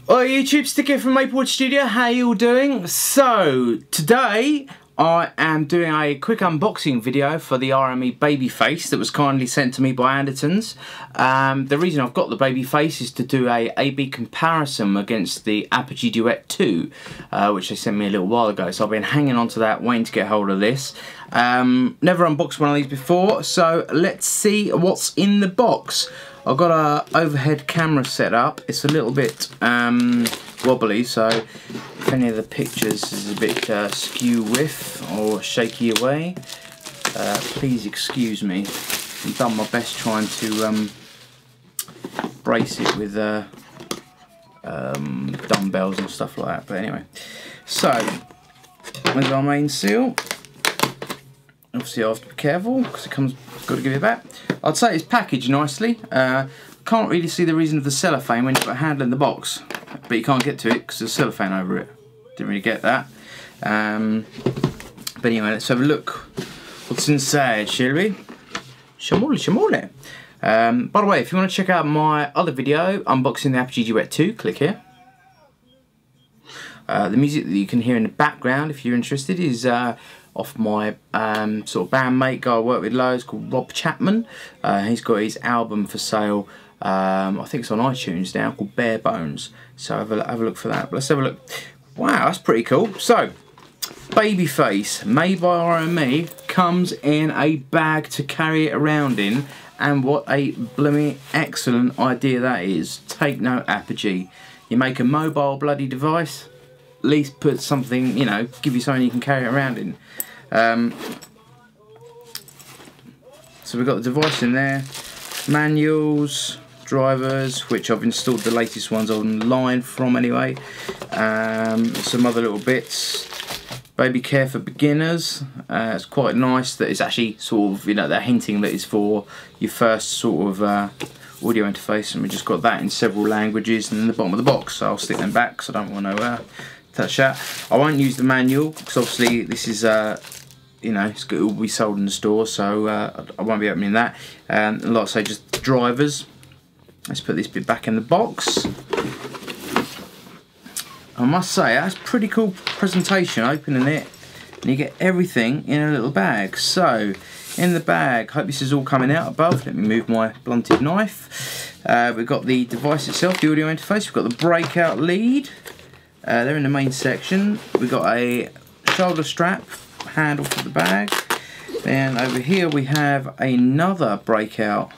Hi YouTube, Stick here from Maplewood Studio. How you all doing? So today I am doing a quick unboxing video for the RME Babyface that was kindly sent to me by Andertons. The reason I've got the Babyface is to do a A/B comparison against the Apogee Duet II, which they sent me a little while ago. So I've been hanging on to that, waiting to get hold of this. Never unboxed one of these before, so let's see what's in the box. I've got a overhead camera set up. It's a little bit wobbly, so if any of the pictures is a bit skew with or shaky away, please excuse me. I've done my best trying to brace it with dumbbells and stuff like that. But anyway, so there's our main seal. Obviously I have to be careful because it comes, got to give it back. I'd say it's packaged nicely. Can't really see the reason of the cellophane when you've got a handle in the box, but you can't get to it because there's cellophane over it. Didn't really get that. But anyway, let's have a look what's inside, shall we? Shamole, shamole. By the way, if you want to check out my other video unboxing the Apogee Duet II, click here. The music that you can hear in the background, if you're interested, is off my sort of bandmate guy I work with loads called Rob Chapman. He's got his album for sale, I think it's on iTunes now, called Bare Bones. So have a look for that. But let's have a look. Wow, that's pretty cool. So, Babyface, made by RME, comes in a bag to carry it around in. And what a blooming excellent idea that is. Take note, Apogee. You make a mobile bloody device, at least put something, you know, give you something you can carry it around in. So we've got the device in there, manuals, drivers, which I've installed the latest ones online from anyway, some other little bits, baby care for beginners. It's quite nice that it's actually sort of, you know, they're hinting that it's for your first sort of audio interface, and we just got that in several languages and in the bottom of the box, so I'll stick them back because I don't want to touch that. I won't use the manual because obviously this is you know, it will be sold in the store, so I won't be opening that. And like I say, just drivers. Let's put this bit back in the box. I must say, that's a pretty cool presentation, opening it, and you get everything in a little bag. So, in the bag, hope this is all coming out above. Let me move my blunted knife. We've got the device itself, the audio interface. We've got the breakout lead. They're in the main section. We've got a shoulder strap handle for the bag. Then over here we have another breakout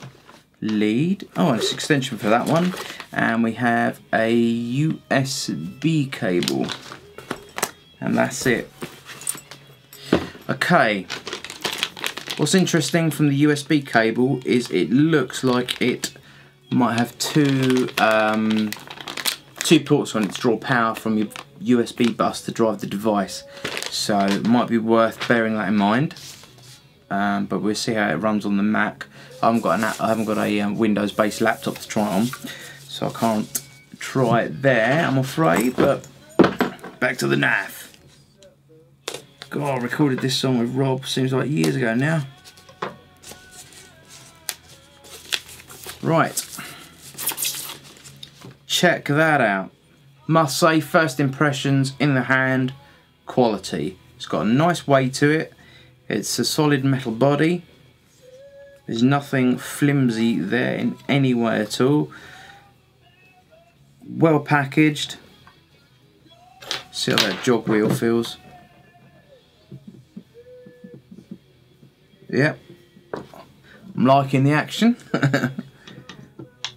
lead. Oh, and it's extension for that one. And we have a USB cable. And that's it. Okay. What's interesting from the USB cable is it looks like it might have two ports on it to draw power from your USB bus to drive the device, so it might be worth bearing that in mind. But we'll see how it runs on the Mac. I haven't got a Windows-based laptop to try it on, so I can't try it there, I'm afraid. But back to the knife. God, I recorded this song with Rob, seems like years ago now. Right. Check that out. Must say, first impressions in the hand, quality. It's got a nice weight to it. It's a solid metal body. There's nothing flimsy there in any way at all. Well packaged. See how that jog wheel feels. Yep. I'm liking the action.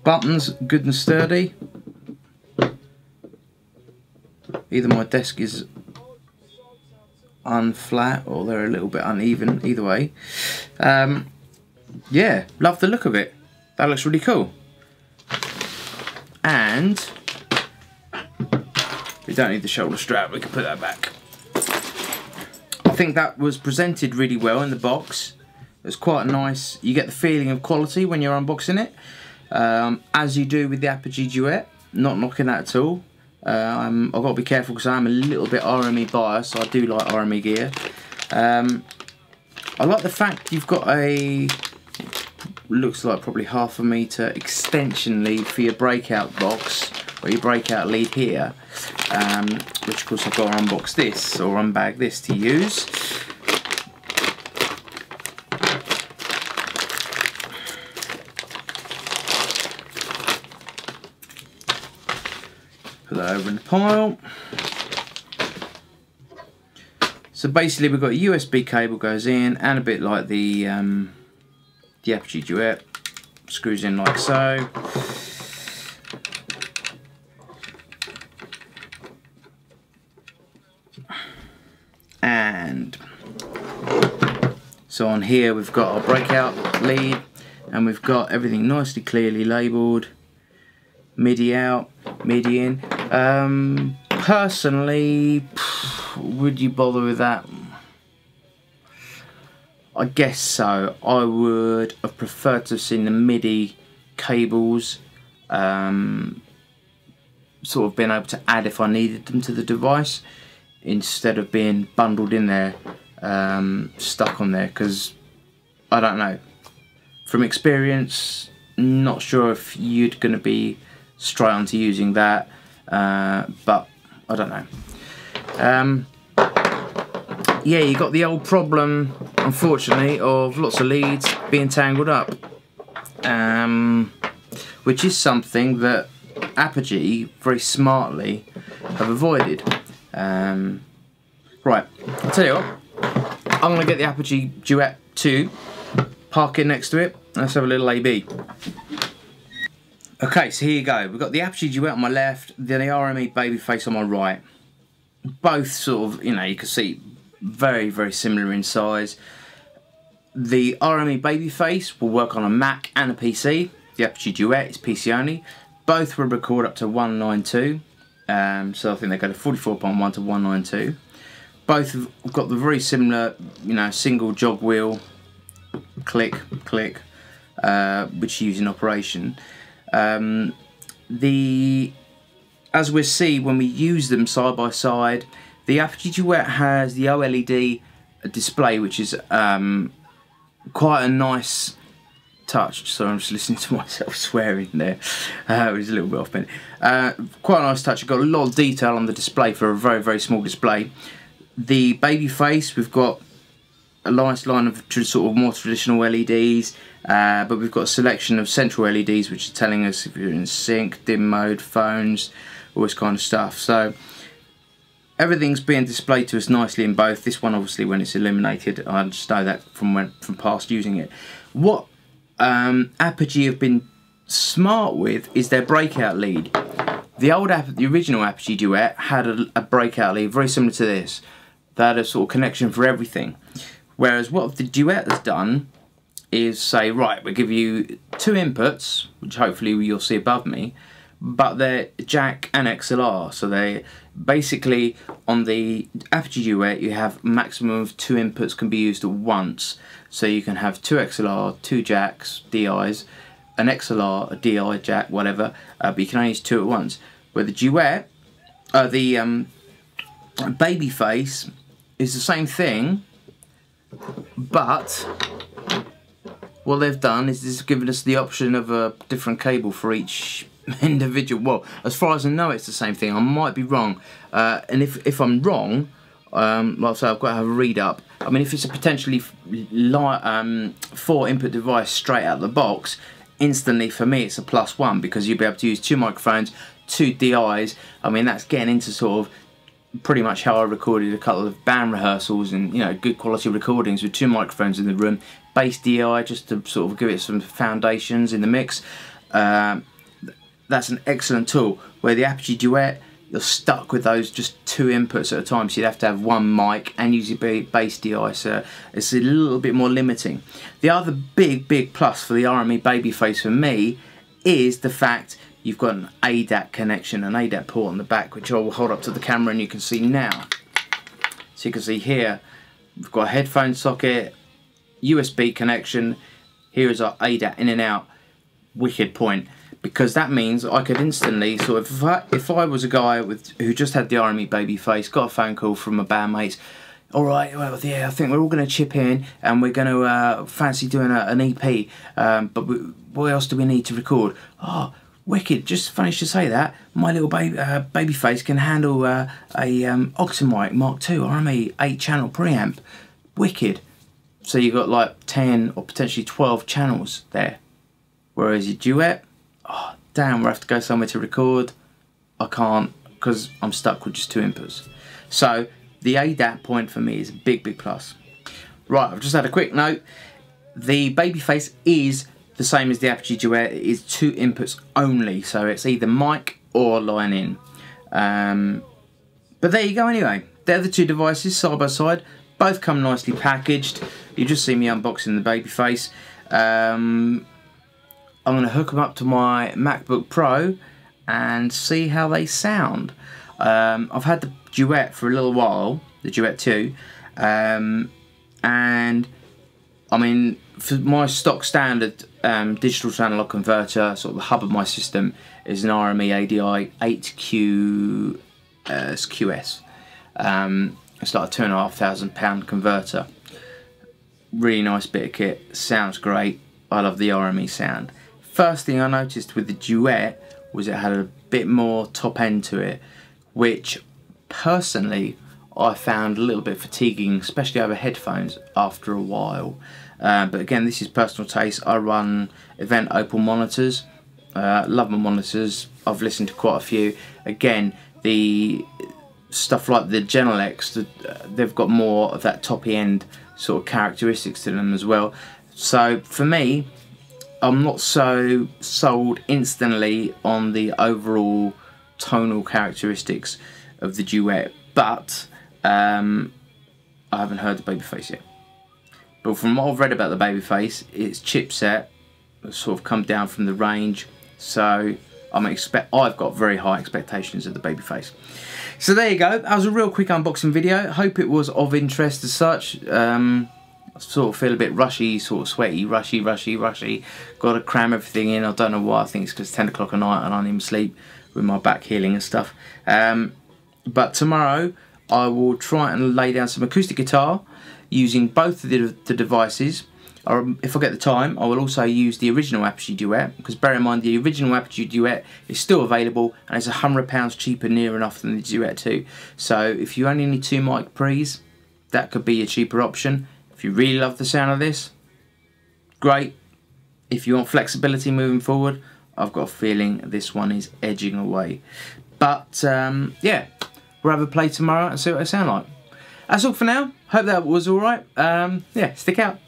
Buttons, good and sturdy. Either my desk is unflat or they're a little bit uneven, either way. Yeah, love the look of it. That looks really cool. And we don't need the shoulder strap, we can put that back. I think that was presented really well in the box. It was quite nice. You get the feeling of quality when you're unboxing it, as you do with the Apogee Duet. Not knocking that at all. I've got to be careful because I'm a little bit RME biased, so I do like RME gear. I like the fact you've got a, looks like probably 1/2 metre extension lead for your breakout box got your breakout lead here, which of course I've got to unbox this or unbag this to use. Put that over in the pile. So basically we've got a USB cable goes in, and a bit like the Apogee Duet, screws in like so. And so on here we've got our breakout lead, and we've got everything nicely clearly labelled. MIDI out, MIDI in. Personally, would you bother with that? I guess so. I would have preferred to have seen the MIDI cables sort of being able to add if I needed them to the device, instead of being bundled in there, stuck on there, because I don't know, from experience, not sure if you're going to be straight onto using that, but I don't know. Yeah, you got the old problem, unfortunately, of lots of leads being tangled up, which is something that Apogee very smartly have avoided. Right, I'll tell you what, I'm going to get the Apogee Duet II, park it next to it, and let's have a little AB. Okay, so here you go. We've got the Apogee Duet on my left, then the RME Babyface on my right. Both sort of, you know, you can see very, very similar in size. The RME Babyface will work on a Mac and a PC. The Apogee Duet is PC only. Both will record up to 192. So I think they go to 44.1 to 192. Both have got the very similar, you know, single jog wheel, click, click, which you use in operation. As we'll see when we use them side by side, the Apogee Duet has the OLED display, which is quite a nice touch. So I'm just listening to myself swearing there. It was a little bit off bent. Quite a nice touch. You've got a lot of detail on the display for a very, very small display. The Babyface, we've got a nice line of sort of more traditional LEDs, but we've got a selection of central LEDs which are telling us if you're in sync, dim mode, phones, all this kind of stuff. So everything's being displayed to us nicely in both. This one obviously when it's illuminated, I just know that from past using it. What Apogee have been smart with is their breakout lead. The original Apogee Duet had a breakout lead very similar to this. They had a sort of connection for everything. Whereas what the Duet has done is say, right, we'll give you two inputs, which hopefully you'll see above me, but they're jack and XLR. So they basically, on the Apogee Duet, you have maximum of two inputs can be used at once. So you can have two XLR, two jacks, DIs, an XLR, a DI, jack, whatever, but you can only use two at once. Where the Duet, the Babyface is the same thing, but what they've done is this has given us the option of a different cable for each individual. Well, as far as I know, it's the same thing. I might be wrong, and if I'm wrong, like I say, I've got to have a read up. I mean, if it's a potentially 4 input device straight out of the box, instantly for me it's a +1, because you'll be able to use 2 microphones, 2 DIs. I mean, that's getting into sort of pretty much how I recorded a couple of band rehearsals, and you know, good quality recordings with 2 microphones in the room, bass DI just to sort of give it some foundations in the mix. That's an excellent tool. Where the Apogee Duet, you're stuck with those just 2 inputs at a time, so you'd have to have 1 mic and use your bass DI, so it's a little bit more limiting. The other big plus for the RME Babyface for me is the fact you've got an ADAT connection, an ADAT port on the back, which I will hold up to the camera and you can see now. So you can see here, we've got a headphone socket, USB connection, here is our ADAT in and out. Wicked point, because that means I could instantly sort of, if I was a guy who just had the RME Babyface, got a phone call from a bandmate, alright, well yeah, I think we're all going to chip in and we're going to fancy doing an EP, but what else do we need to record? Oh, Wicked. Just funny to say that. My little Babyface can handle a Ummmmmm Mark II RME 8-channel preamp. Wicked. So you've got like 10 or potentially 12 channels there. Whereas your Duet, oh damn, we have to go somewhere to record. I can't, because I'm stuck with just 2 inputs. So the ADAT point for me is a big, big plus. Right, I've just had a quick note. The Babyface is the same as the Apogee Duet. It is 2 inputs only, so it's either mic or line in. But there you go anyway. They're the 2 devices side by side. Both come nicely packaged. You just see me unboxing the Babyface. I'm going to hook them up to my MacBook Pro and see how they sound. I've had the Duet for a little while, the Duet II, and I mean, for my stock standard digital to analog converter, sort of the hub of my system is an RME ADI 8Q QS. It's like a £2,500 converter. Really nice bit of kit, sounds great. I love the RME sound. First thing I noticed with the Duet was it had a bit more top end to it, which personally I found a little bit fatiguing, especially over headphones after a while. But again, this is personal taste. I run event Opal monitors. Love my monitors. I've listened to quite a few. Again, the stuff like the Genelecs, they've got more of that toppy end sort of characteristics to them as well. So for me, I'm not so sold instantly on the overall tonal characteristics of the Duet, but I haven't heard the Babyface yet. But from what I've read about the Babyface, its chipset has sort of come down from the range, so I've got very high expectations of the Babyface. So there you go. That was a real quick unboxing video. Hope it was of interest as such. I sort of feel a bit rushy, sort of sweaty, rushy. Got to cram everything in. I don't know why. I think it's because it's 10 o'clock at night and I need to sleep with my back healing and stuff. But tomorrow I will try and lay down some acoustic guitar using both of the devices. Or if I get the time, I will also use the original Apogee Duet, because bear in mind the original Apogee Duet is still available and it's £100 cheaper near enough than the Duet II. So if you only need 2 mic pre's, that could be a cheaper option. If you really love the sound of this, great. If you want flexibility moving forward, I've got a feeling this one is edging away. But yeah, we'll have a play tomorrow and see what they sound like. That's all for now. Hope that was alright. Yeah, stick out.